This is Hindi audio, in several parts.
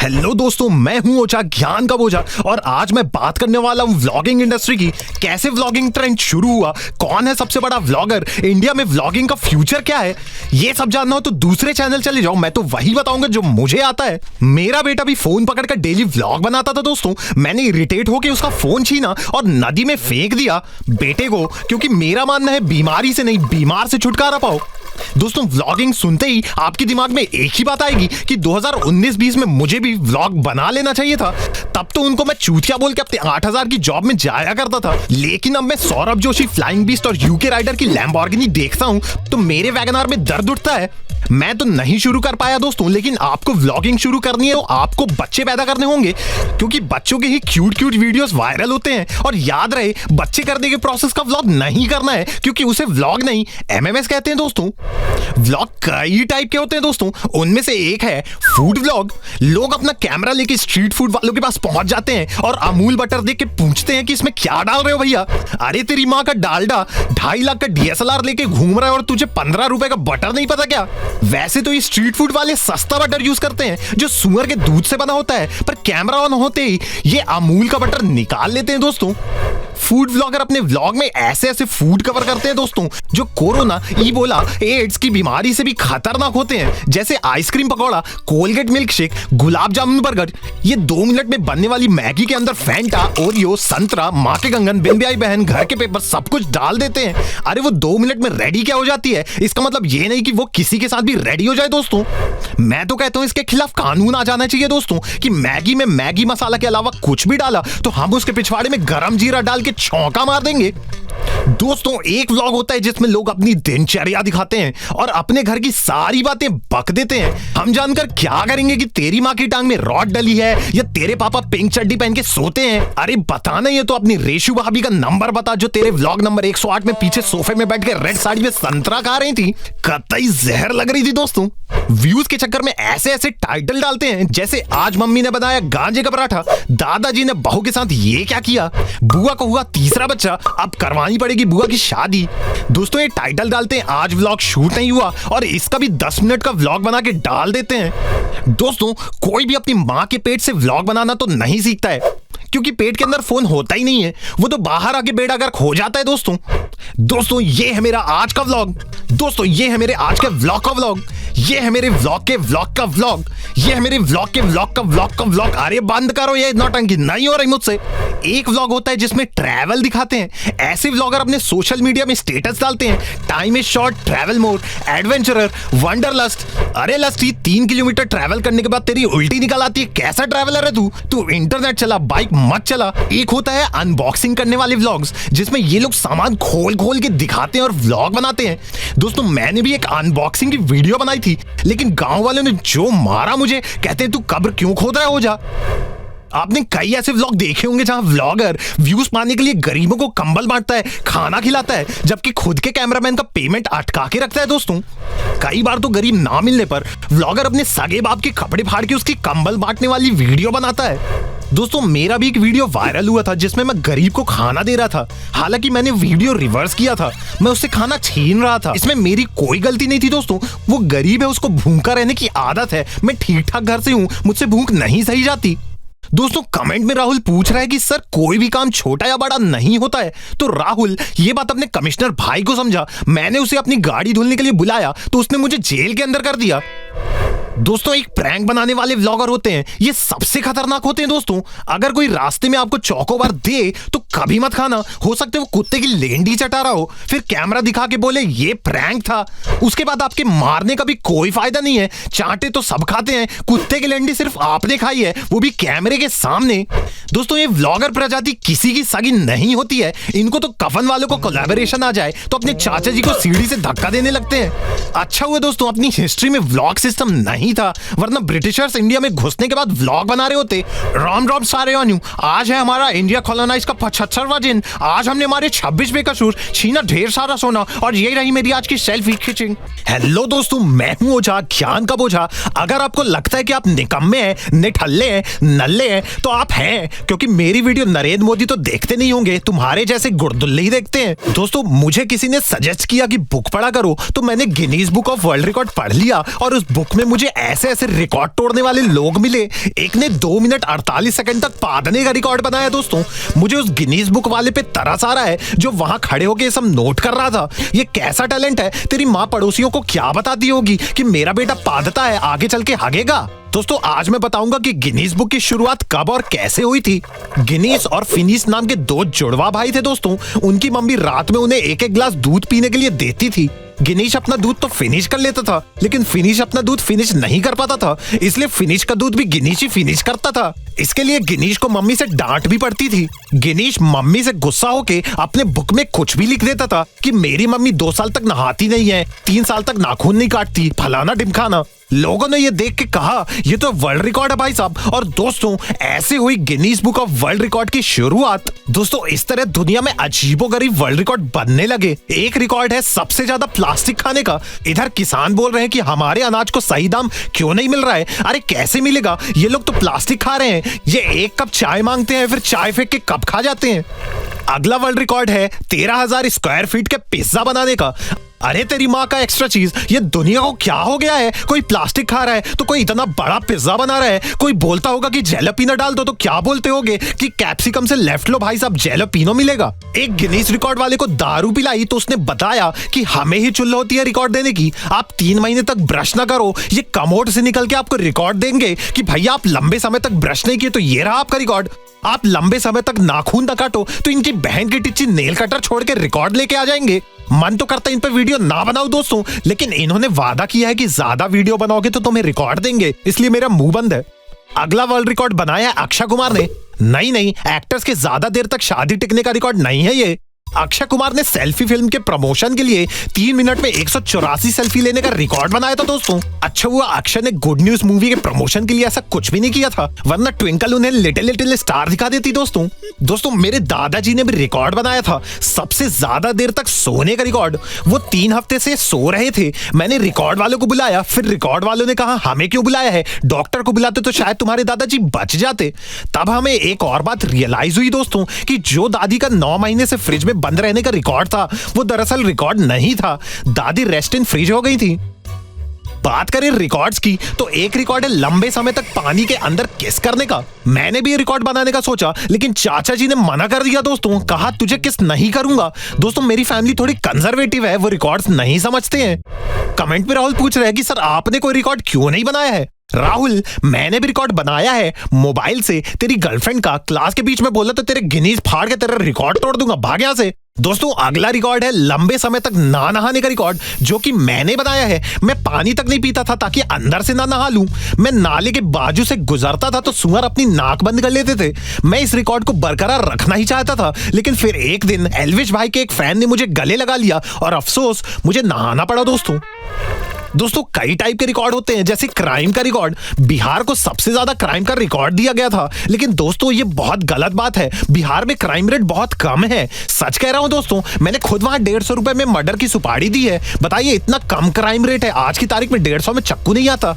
हेलो दोस्तों, मैं हूं ओझा, ज्ञान का बोझा। और आज मैं बात करने वाला हूं व्लॉगिंग इंडस्ट्री की। कैसे व्लॉगिंग ट्रेंड शुरू हुआ, कौन है सबसे बड़ा व्लॉगर, इंडिया में व्लॉगिंग का फ्यूचर क्या है। ये सब जानना हो तो दूसरे चैनल चले जाओ, मैं तो वही बताऊंगा जो मुझे आता है। मेरा बेटा भी फोन पकड़कर डेली व्लॉग बनाता था दोस्तों। मैंने इरिटेट होकर उसका फोन छीना और नदी में फेंक दिया बेटे को, क्योंकि मेरा मानना है बीमारी से नहीं, बीमार से छुटकारा पाओ। दोस्तों, व्लॉगिंग सुनते ही आपके दिमाग में एक ही बात आएगी कि 2019-20 में मुझे भी व्लॉग बना लेना चाहिए था। तब तो उनको मैं चूतिया बोल के अपने 8000 की जॉब में जाया करता था। लेकिन अब मैं सौरभ जोशी, फ्लाइंग बीस्ट और यूके राइडर की लैम्बोर्गिनी देखता हूं तो मेरे वैगनआर में दर्द उठता है। मैं तो नहीं शुरू कर पाया दोस्तों, लेकिन आपको व्लॉगिंग शुरू करनी है तो आपको बच्चे पैदा करने होंगे, क्योंकि बच्चों के ही क्यूट वीडियोस वायरल होते हैं। और याद रहे, बच्चे करने के प्रोसेस का व्लॉग नहीं करना है, क्योंकि उसे व्लॉग नहीं एमएमएस कहते हैं दोस्तों। व्लॉग कई टाइप के होते हैं दोस्तों, उनमें से एक है फूड व्लॉग। लोग अपना कैमरा लेके स्ट्रीट फूड वालों के पास पहुंच जाते हैं और अमूल बटर देख के पूछते हैं कि इसमें क्या डाल रहे हो भैया। अरे तेरी माँ का डालडा 2.5 लाख का डीएसएलआर लेके घूम रहा है और तुझे 15 रुपए का बटर नहीं पता क्या। वैसे तो ये स्ट्रीट फूड वाले सस्ता बटर यूज करते हैं जो सुअर के दूध से बना होता है, पर कैमरा ऑन होते ही ये अमूल का बटर निकाल लेते हैं दोस्तों। फूड व्लॉगर अपने व्लॉग में ऐसे ऐसे फूड कवर करते हैं दोस्तों जो कोरोना, इबोला, एड्स की बीमारी से भी खतरनाक होते हैं, जैसे ice cream pakora, Colgate milkshake, gulab jamun burger. ये 2 मिनट में बनने वाली मैगी के अंदर फैंटा, ओरियो, संतरा, माँ के कंगन, बिन ब्याई बहन, घर के पेपर सब कुछ डाल देते हैं। अरे वो 2 मिनट में रेडी क्या हो जाती है, इसका मतलब ये नहीं कि वो किसी के साथ भी रेडी हो जाए दोस्तों। मैं तो कहता हूँ इसके खिलाफ कानून आ जाना चाहिए दोस्तों कि मैगी में मैगी मसाला के अलावा कुछ भी डाला तो हम उसके पिछवाड़े में गरम जीरा डाल के छौंका मार देंगे। दोस्तों, एक व्लॉग होता है जिसमें लोग अपनी दिनचर्या दिखाते हैं और अपने घर की सारी बातें बक देते हैं। हम जानकर क्या करेंगे कि तेरी माँ की टांग में रॉड डली है या तेरे पापा पिंक चड्डी पहन के सोते हैं। अरे बताना ये तो अपनी रेशु भाभी का नंबर बता, जो तेरे व्लॉग नंबर 108 में पीछे सोफे में बैठ के रेड साड़ी में संतरा खा रही थी। कतई जहर लग रही थी दोस्तों। व्यूज के चक्कर में ऐसे ऐसे टाइटल डालते हैं, जैसे आज मम्मी ने बनाया गांजे का पराठा, दादाजी ने बहू के साथ ये क्या किया, बुआ को हुआ तीसरा बच्चा, अब करवानी पड़ेगी बुआ की शादी। दोस्तों, ये टाइटल डालते हैं आज व्लॉग शूट नहीं हुआ और इसका भी 10 मिनट का व्लॉग बना के डाल देते हैं। दोस्तों, कोई भी अपनी माँ के पेट से व्लॉग बनाना तो नहीं सीखता है, क्योंकि पेट के अंदर फोन होता ही नहीं है, वो तो बाहर आके बेड़ा गर्क हो जाता है दोस्तों। ये है मेरा आज का व्लॉग। दोस्तों, ये है मेरे आज के व्लॉग का व्लॉग। ये है मेरे व्लॉग के व्लॉग का व्लॉग। ये है मेरे व्लॉग के व्लॉग का व्लॉग का व्लॉग। अरे बंद करो, ये नौटंकी नहीं हो रही मुझसे। एक व्लॉग होता है जिसमें ट्रैवल दिखाते हैं। ऐसे व्लॉगर अपने सोशल मीडिया में स्टेटस डालते हैं, time is short, travel mode, adventurer, wanderlust. अरे लस्टी, 3 किलोमीटर ट्रैवल करने के बाद तेरी उल्टी निकल आती है, कैसा ट्रैवलर है तू इंटरनेट चला, बाइक मत चला। एक होता है अनबॉक्सिंग करने वाले व्लॉग्स, जिसमें ये लोग सामान खोल खोल के दिखाते हैं और व्लॉग बनाते हैं। दोस्तों, मैंने भी एक अनबॉक्सिंग की वीडियो बनाई थी, लेकिन गांव वालों ने जो मारा मुझे, कहते हैं तू कब्र क्यों खोद रहा है हो जा। आपने कई ऐसे व्लॉग देखे होंगे जहां व्लॉगर व्यूज पाने के लिए गरीबों को कंबल बांटता है, खाना खिलाता है, जबकि खुद के कैमरामैन का पेमेंट अटका के रखता है दोस्तों। कई बार तो गरीब ना मिलने पर व्लॉगर अपने सगे बाप के कपड़े फाड़ के उसकी कंबल बांटने वाली वीडियो बनाता है। दोस्तों, मेरा भी एक वीडियो वायरल हुआ था जिसमें मैं गरीब को खाना दे रहा था। हालांकि मैंने वीडियो रिवर्स किया था, मैं उससे खाना छीन रहा था। इसमें मेरी कोई गलती नहीं थी दोस्तों। वो गरीब है, उसको भूखा रहने की आदत है। मैं ठीक ठाक घर से हूं, मुझसे भूख नहीं सही जाती। दोस्तों, कमेंट में राहुल पूछ रहा है कि सर कोई भी काम छोटा या बड़ा नहीं होता है। तो राहुल ये बात अपने कमिश्नर भाई को समझा। मैंने उसे अपनी गाड़ी धुलने के लिए बुलाया तो उसने मुझे जेल के अंदर कर दिया। दोस्तों, एक प्रैंक बनाने वाले व्लॉगर होते हैं, ये सबसे खतरनाक होते हैं दोस्तों। अगर कोई रास्ते में आपको चौकोबार दे तो कभी मत खाना, हो सकता है वो कुत्ते की लेंडी चटा रहा हो, फिर कैमरा दिखा के बोले ये प्रैंक था। उसके बाद आपके मारने का भी कोई फायदा नहीं है। चाटे तो सब खाते हैं, कुत्ते की लेंडी सिर्फ आपने खाई है, वो भी कैमरे के सामने। दोस्तों, ये व्लॉगर प्रजाति किसी की सगी नहीं होती है। इनको तो कफन वालों को कोलैबोरेशन आ जाए तो अपने चाचा जी को सीढ़ी से धक्का देने लगते हैं। अच्छा हुआ दोस्तों अपनी हिस्ट्री में व्लॉग सिस्टम नहीं था, वरना ब्रिटिशर्स इंडिया में घुसने के बाद व्लॉग बना रहे होते। राम राम सारे वान्यू, आज है हमारा इंडिया कॉलोनाइज का 75वां दिन। आज हमने हमारे 26 बेकसूर छीना ढेर सारा सोना, और यही रही मेरी आज की सेल्फी खींचिंग। हेलो दोस्तों, मैं हूं ओझा, ज्ञान का बोझा। अगर आपको लगता है कि आप निकम्मे हैं, निठल्ले हैं, नल्ले हैं, तो आप हैं, क्योंकि मेरी वीडियो नरेंद्र मोदी तो देखते नहीं होंगे, तुम्हारे जैसे गुड़दुल्ले ही देखते हैं। दोस्तों, मुझे किसी ने सजेस्ट किया कि बुक पढ़ा करो, तो मैंने Guinness book of world record पढ़ लिया और उस बुक में मुझे ऐसे ऐसे रिकॉर्ड तोड़ने वाले लोग मिले। एक ने 2 मिनट 48 सेकंड तक पादने का रिकॉर्ड बनाया। दोस्तों मुझे उस गिनीज बुक वाले पे तरस आ रहा है जो वहां खड़े होके सब नोट कर रहा था। ये कैसा टैलेंट है? तेरी माँ पड़ोसियों को क्या बताती होगी कि मेरा बेटा पादता है, आगे चल के हगेगा। दोस्तों आज मैं बताऊंगा कि गिनीज बुक की शुरुआत कब और कैसे हुई थी। गिनीज और फिनिस नाम के 2 जुड़वा भाई थे। दोस्तों उनकी मम्मी रात में उन्हें एक एक गिलास दूध पीने के लिए देती थी। गिनीश अपना दूध तो फिनिश कर लेता था, लेकिन फिनिश अपना दूध फिनिश नहीं कर पाता था, इसलिए फिनिश का दूध भी गिनीश ही फिनिश करता था। इसके लिए गिनीश को मम्मी से डांट भी पड़ती थी। गिनीश मम्मी से गुस्सा होके अपने बुक में कुछ भी लिख देता था कि मेरी मम्मी 2 साल तक नहाती नहीं है, 3 साल तक नाखून नहीं काटती, फलाना ढिमकाना। लोगों ने ये देख के कहा ये तो वर्ल्ड रिकॉर्ड है भाई साहब। और दोस्तों ऐसे हुई Guinness book of world record की शुरुआत। दोस्तों इस तरह दुनिया में अजीबोगरीब वर्ल्ड रिकॉर्ड बनने लगे। एक रिकॉर्ड है सबसे ज्यादा प्लास्टिक खाने का। इधर किसान बोल रहे हैं कि हमारे अनाज को सही दाम क्यों नहीं मिल रहा है। अरे कैसे मिलेगा, ये लोग तो प्लास्टिक खा रहे हैं। ये 1 कप चाय मांगते हैं, फिर चाय फेंक के कप खा जाते हैं। अगला वर्ल्ड रिकॉर्ड है 13,000 स्क्वायर फीट के पिज्जा बनाने का। अरे तेरी माँ का एक्स्ट्रा चीज, ये दुनिया को क्या हो गया है? कोई प्लास्टिक खा रहा है तो कोई इतना बड़ा पिज्जा बना रहा है। कोई बोलता होगा कि जैलापिनो डाल दो तो क्या बोलते होगे कि कैप्सिकम से लेफ्ट लो भाई साहब, जैलापिनो मिलेगा। एक गिनीज रिकॉर्ड वाले को दारू पिलाई तो उसने बताया कि हमें ही चुल्ल होती है रिकॉर्ड देने की। आप 3 महीने तक ब्रश ना करो, ये कमोड से निकल के आपको रिकॉर्ड देंगे कि भैया आप लंबे समय तक ब्रश नहीं किए तो ये रहा आपका रिकॉर्ड। आप लंबे समय तक नाखून न काटो तो इनकी बहन की टिच्ची नेल कटर छोड़ के रिकॉर्ड लेके आ जाएंगे। मन तो करता है इन पे वीडियो ना बनाओ दोस्तों, लेकिन इन्होंने वादा किया है कि ज्यादा वीडियो बनाओगे तो तुम्हें रिकॉर्ड देंगे, इसलिए मेरा मुंह बंद है। अगला वर्ल्ड रिकॉर्ड बनाया है अक्षय कुमार ने। नहीं, एक्टर्स के ज्यादा देर तक शादी टिकने का रिकॉर्ड नहीं है ये। अक्षय कुमार ने सेल्फी फिल्म के प्रमोशन के लिए 3 मिनट में 184 सेल्फी लेने का रिकॉर्ड बनाया था। दोस्तों अच्छा हुआ अक्षय ने गुड न्यूज मूवी के प्रमोशन के लिए ऐसा कुछ भी नहीं किया था, वरना ट्विंकल उन्हें लिटिल लिटिल स्टार दिखा देती। दोस्तों मेरे दादाजी ने भी रिकॉर्ड बनाया था सबसे ज्यादा देर तक सोने का रिकॉर्ड। वो 3 हफ्ते से सो रहे थे। मैंने रिकॉर्ड वालों को बुलाया, फिर रिकॉर्ड वालों ने कहा हमें क्यों बुलाया है, डॉक्टर को बुलाते तो शायद तुम्हारे दादाजी बच जाते। तब हमें एक और बात रियलाइज हुई दोस्तों कि जो दादी का 9 महीने से फ्रिज में बंद रहने का रिकॉर्ड था वो दरअसल रिकॉर्ड नहीं था, दादी रेस्ट इन फ्रिज हो गई थी। बात करें रिकॉर्ड्स की तो एक रिकॉर्ड है लंबे समय तक पानी के अंदर किस करने का। मैंने भी रिकॉर्ड बनाने का सोचा, लेकिन चाचा जी ने मना कर दिया दोस्तों, कहा तुझे किस नहीं करूंगा। दोस्तों मेरी फैमिली थोड़ी कंजर्वेटिव है, वो रिकॉर्ड्स नहीं समझते हैं। कमेंट में राहुल पूछ रहे हैं कि सर आपने कोई रिकॉर्ड क्यों नहीं बनाया है। राहुल मैंने भी रिकॉर्ड बनाया है मोबाइल से, तेरी गर्लफ्रेंड का। क्लास के बीच में बोला तो तेरे गिनीज फाड़ के तेरा रिकॉर्ड तोड़ दूंगा, भाग यहां से। दोस्तों अगला रिकॉर्ड है लंबे समय तक ना नहाने का रिकॉर्ड, जो कि मैंने बनाया है। मैं पानी तक नहीं पीता था ताकि अंदर से ना नहा लूं। मैं नाले के बाजू से गुजरता था तो सुअर अपनी नाक बंद कर लेते थे। मैं इस रिकॉर्ड को बरकरार रखना ही चाहता था, लेकिन फिर एक दिन एल्विश भाई के एक फैन ने मुझे गले लगा लिया और अफसोस मुझे नहाना पड़ा। दोस्तों कई टाइप के रिकॉर्ड होते हैं, जैसे क्राइम का रिकॉर्ड। बिहार को सबसे ज्यादा क्राइम का रिकॉर्ड दिया गया था, लेकिन दोस्तों ये बहुत गलत बात है। बिहार में क्राइम रेट बहुत कम है, सच कह रहा हूं दोस्तों। मैंने खुद वहां 150 रुपए में मर्डर की सुपारी दी है। बताइए इतना कम क्राइम रेट है, आज की तारीख में 150 में चक्कू नहीं आता।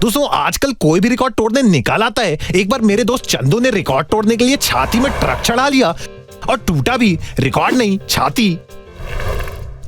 दोस्तों आजकल कोई भी रिकॉर्ड तोड़ने निकाल आता है। एक बार मेरे दोस्त चंदू ने रिकॉर्ड तोड़ने के लिए छाती में ट्रक चढ़ा लिया और टूटा भी, रिकॉर्ड नहीं छाती।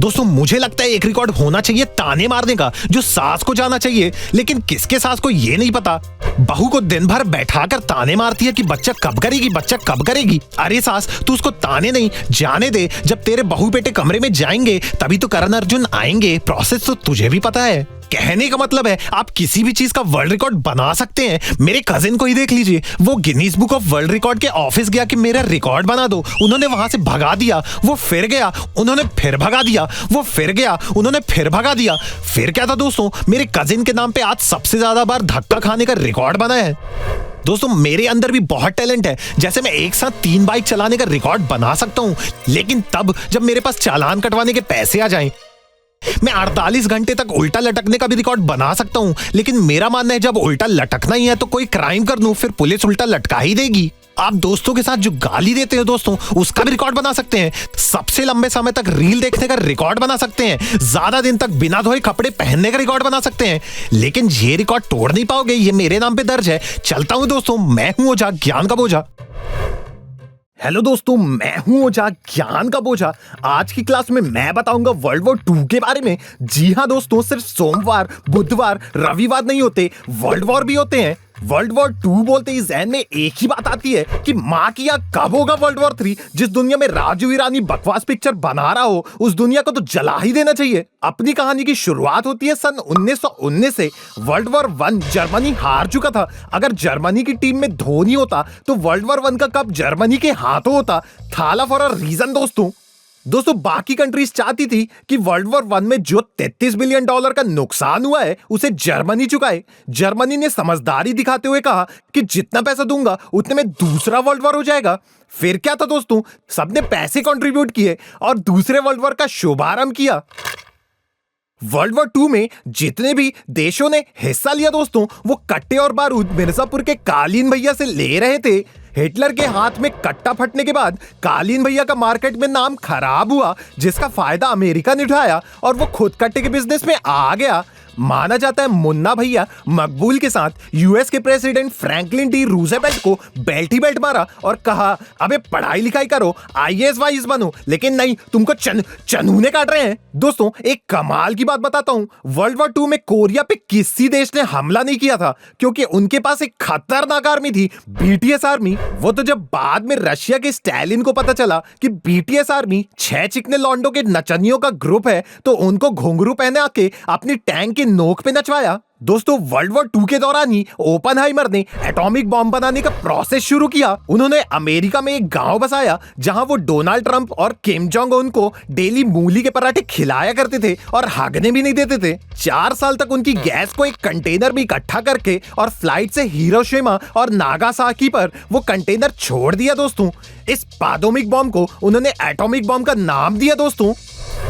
दोस्तों मुझे लगता है एक रिकॉर्ड होना चाहिए ताने मारने का, जो सास को जाना चाहिए, लेकिन किसके सास को ये नहीं पता। बहू को दिन भर बैठाकर ताने मारती है कि बच्चा कब करेगी, बच्चा कब करेगी। अरे सास तू उसको ताने नहीं, जाने दे। जब तेरे बहू बेटे कमरे में जाएंगे तभी तो करण अर्जुन आएंगे। प्रोसेस तो तुझे भी पता है। कहने का मतलब है आप किसी भी चीज का वर्ल्ड रिकॉर्ड बना सकते हैं। मेरे कजिन को ही देख लीजिए, वो Guinness book of world record के ऑफिस गया कि मेरा रिकॉर्ड बना दो। उन्होंने वहां से भगा दिया, वो फिर गया, उन्होंने फिर भगा दिया, वो फिर गया, उन्होंने फिर भगा दिया। फिर क्या था दोस्तों, मेरे कजिन के नाम पे आज सबसे ज्यादा बार धक्का खाने का रिकॉर्ड बना है। दोस्तों मेरे अंदर भी बहुत टैलेंट है, जैसे मैं एक साथ 3 बाइक चलाने का रिकॉर्ड बना सकता हूं, लेकिन तब जब मेरे पास चालान कटवाने के पैसे आ जाएं। मैं 48 घंटे तक उल्टा लटकने का भी रिकॉर्ड बना सकता हूं, लेकिन मेरा मानना है जब उल्टा लटकना ही है तो कोई क्राइम कर लूं, फिर पुलिस उल्टा लटका ही देगी। आप दोस्तों के साथ जो गाली देते हो दोस्तों, उसका भी रिकॉर्ड बना सकते हैं। सबसे लंबे समय तक रील देखने का रिकॉर्ड बना सकते हैं। ज्यादा दिन तक बिना धोए कपड़े पहनने का रिकॉर्ड बना सकते हैं। लेकिन ये रिकॉर्ड तोड़ नहीं पाओगे, ये मेरे नाम पे दर्ज है। चलता हूं दोस्तों, मैं हूं ओझा, ज्ञान का बोझा। हेलो दोस्तों, मैं हूं ओझा, ज्ञान का बोझा। आज की क्लास में मैं बताऊंगा वर्ल्ड वॉर 2 के बारे में। जी हां दोस्तों, सिर्फ सोमवार, बुधवार, रविवार नहीं होते, वर्ल्ड वॉर भी होते हैं। वर्ल्ड वॉर 2 बोलते ही जहन में एक ही बात आती है कि माँ किया कब होगा वर्ल्ड वॉर 3। जिस दुनिया में राजू ईरानी बकवास पिक्चर बना रहा हो, उस दुनिया को तो जला ही देना चाहिए। अपनी कहानी की शुरुआत होती है सन 1919 से। वर्ल्ड वॉर 1 जर्मनी हार चुका था। अगर जर्मनी की टीम में धोनी होता तो वर्ल्ड वॉर 1 का कप जर्मनी के हाथों होता। थाला फॉर अ रीजन दोस्तों, बाकी कंट्रीज चाहती थी कि वर्ल्ड वॉर 1 में जो $33 बिलियन का नुकसान हुआ है उसे जर्मनी चुकाए। जर्मनी ने समझदारी दिखाते हुए कहा कि जितना पैसा दूंगा उतने में दूसरा वर्ल्ड वॉर हो जाएगा। फिर क्या था दोस्तों, सबने पैसे कंट्रीब्यूट किए और दूसरे वर्ल्ड वॉर का शुभारंभ किया। वर्ल्ड वॉर 2 में जितने भी देशों ने हिस्सा लिया दोस्तों, वो कट्टे और बारूद मिर्जापुर के कालीन भैया से ले रहे थे। हिटलर के हाथ में कट्टा फटने के बाद कालीन भैया का मार्केट में नाम खराब हुआ, जिसका फायदा अमेरिका ने उठाया और वो खुद कट्टे के बिजनेस में आ गया। माना जाता है मुन्ना भैया मकबूल के साथ यूएस के प्रेसिडेंट फ्रैंकलिन डी रूजवेल्ट को बेल्ट ही बेल्ट मारा और कहा, अबे पढ़ाई लिखाई करो, आईएएस वाईएएस बनो। लेकिन नहीं, तुमको चनूने काट रहे हैं। दोस्तों, एक कमाल की बात बताता हूं, वर्ल्ड वॉर 2 में कोरिया पे किसी देश ने हमला नहीं किया था, क्योंकि उनके पास एक खतरनाक आर्मी थी, बीटीएस आर्मी। वो तो जब बाद में रशिया के स्टालिन को पता चला कि बीटीएस आर्मी 6 चिकने लॉन्डो के नचनियों का ग्रुप है, तो उनको घुंघरू पहना के अपनी टैंक की नोक पे नचवाया। दोस्तों, वर्ल्ड वॉर 2 के दौरान ही ओपनहाइमर ने एटॉमिक बॉम्ब बनाने का प्रोसेस शुरू किया। उन्होंने अमेरिका में एक गांव बसाया जहां वो डोनाल्ड ट्रंप और किम जोंग उन को डेली मूली के पराठे खिलाया करते थे और हगने भी नहीं देते थे। 4 साल तक उनकी गैस को एक कंटेनर में इकट्ठा करके और फ्लाइट से हिरोशिमा और नागासाकी पर वो कंटेनर छोड़ दिया। दोस्तों, इस पादोमिक बॉम्ब को उन्होंने एटॉमिक बॉम्ब का नाम दिया। दोस्तों,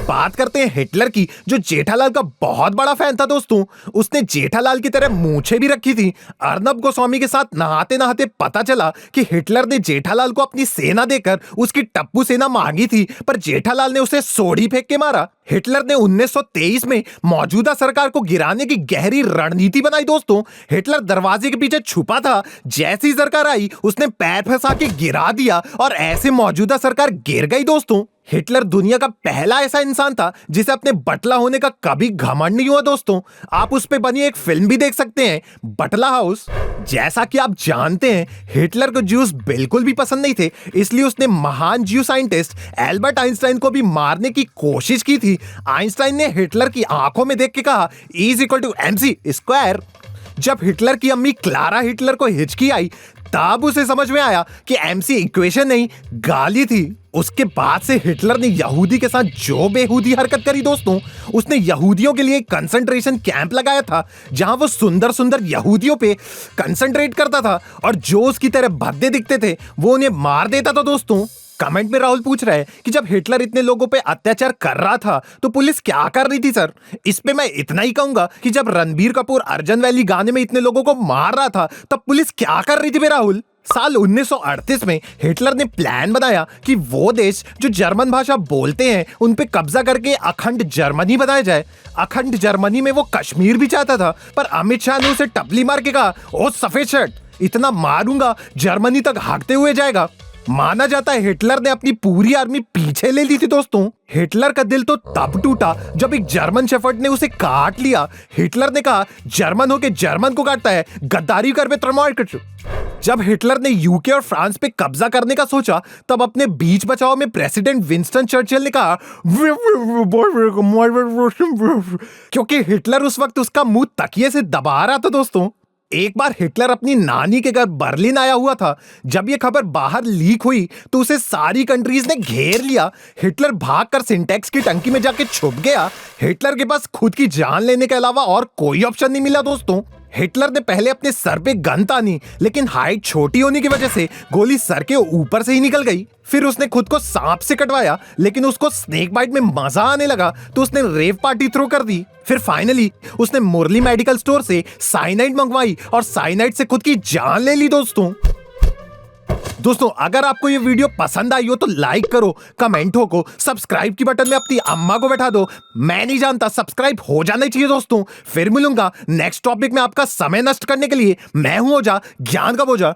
बात करते हैं हिटलर की, जो जेठालाल का बहुत बड़ा फैन था। दोस्तों, उसने जेठालाल की तरह मूंछें भी रखी थी। अर्नब गोस्वामी के साथ नहाते नहाते पता चला कि हिटलर ने जेठालाल को अपनी सेना देकर उसकी टप्पू सेना मांगी थी, पर जेठालाल ने उसे सोडी फेंक के मारा। हिटलर ने 1923 में मौजूदा सरकार को गिराने की गहरी रणनीति बनाई। दोस्तों, हिटलर दरवाजे के पीछे छुपा था। जैसी सरकार आई, उसने पैर फंसा के गिरा दिया और ऐसे मौजूदा सरकार गिर गई। दोस्तों, हिटलर दुनिया का पहला ऐसा इंसान था जिसे अपने बटला होने का कभी घमंड नहीं हुआ। दोस्तों, आप उस पे बनी एक फिल्म भी देख सकते हैं, बटला हाउस। जैसा कि आप जानते हैं, हिटलर को ज्यूस बिल्कुल भी पसंद नहीं थे, इसलिए उसने महान ज्यू साइंटिस्ट एल्बर्ट आइंस्टाइन को भी मारने की कोशिश की थी। आइंस्टाइन ने हिटलर की आंखों में देख के कहा, E=mc²। जब हिटलर की अम्मी क्लारा हिटलर को हिचकी आई, तब उसे समझ में आया कि MC इक्वेशन नहीं, गाली थी। उसके बाद से हिटलर ने यहूदी के साथ जो बेहूदी हरकत करी दोस्तों, उसने यहूदियों के लिए कंसंट्रेशन कैंप लगाया था, जहां वो सुंदर सुंदर यहूदियों पे कंसंट्रेट करता था और जो उसकी तरह भद्दे दिखते थे वो उन्हें मार देता था। दोस्तों, कमेंट में राहुल पूछ रहा है कि जब हिटलर इतने लोगों पे अत्याचार कर रहा था तो पुलिस क्या कर रही थी सर? इस पे मैं इतना ही कहूंगा कि जब रणबीर कपूर अर्जन वैली गाने में इतने लोगों को मार रहा था तब पुलिस क्या कर रही थी राहुल? साल 1938 में हिटलर ने प्लान बनाया कि वो देश जो जर्मन भाषा बोलते हैं उन पे कब्जा करके अखंड जर्मनी बनाया जाए। अखंड जर्मनी में वो कश्मीर भी चाहता था, पर अमित शाह ने उसे टपली मार के कहा, ओ सफेद शर्ट, इतना मारूंगा जर्मनी तक भागते हुए जाएगा। माना जाता है हिटलर ने अपनी पूरी आर्मी पीछे ले ली थी। दोस्तों, हिटलर का दिल तो तब टूटा जब एक जर्मन शेफर्ड ने उसे काट लिया। हिटलर ने कहा, जर्मन होके जर्मन को काटता है, गद्दारी कर बे। जब हिटलर ने यूके और फ्रांस पे कब्जा करने का सोचा, तब अपने बीच बचाव में प्रेसिडेंट विंस्टन चर्चिल ने कहा, क्योंकि हिटलर उस वक्त उसका मुंह तकिए से दबा रहा था। दोस्तों, एक बार हिटलर अपनी नानी के घर बर्लिन आया हुआ था। जब ये खबर बाहर लीक हुई तो उसे सारी कंट्रीज ने घेर लिया। हिटलर भागकर सिंटेक्स की टंकी में जाके छुप गया। हिटलर के पास खुद की जान लेने के अलावा और कोई ऑप्शन नहीं मिला। दोस्तों, हिटलर ने पहले अपने सर पे गन तानी, लेकिन हाइट छोटी होने की वजह से गोली सर के ऊपर से ही निकल गई। फिर उसने खुद को सांप से कटवाया, लेकिन उसको स्नेक बाइट में मजा आने लगा तो उसने रेव पार्टी थ्रो कर दी। फिर फाइनली उसने मुरली मेडिकल स्टोर से साइनाइड मंगवाई और साइनाइड से खुद की जान ले ली। दोस्तों, अगर आपको ये वीडियो पसंद आई हो तो लाइक करो, कमेंटों को सब्सक्राइब की बटन में अपनी अम्मा को बैठा दो। मैं नहीं जानता, सब्सक्राइब हो जाना चाहिए। दोस्तों, फिर मिलूंगा नेक्स्ट टॉपिक में आपका समय नष्ट करने के लिए। मैं हूं ओझा, ज्ञान का बोझा।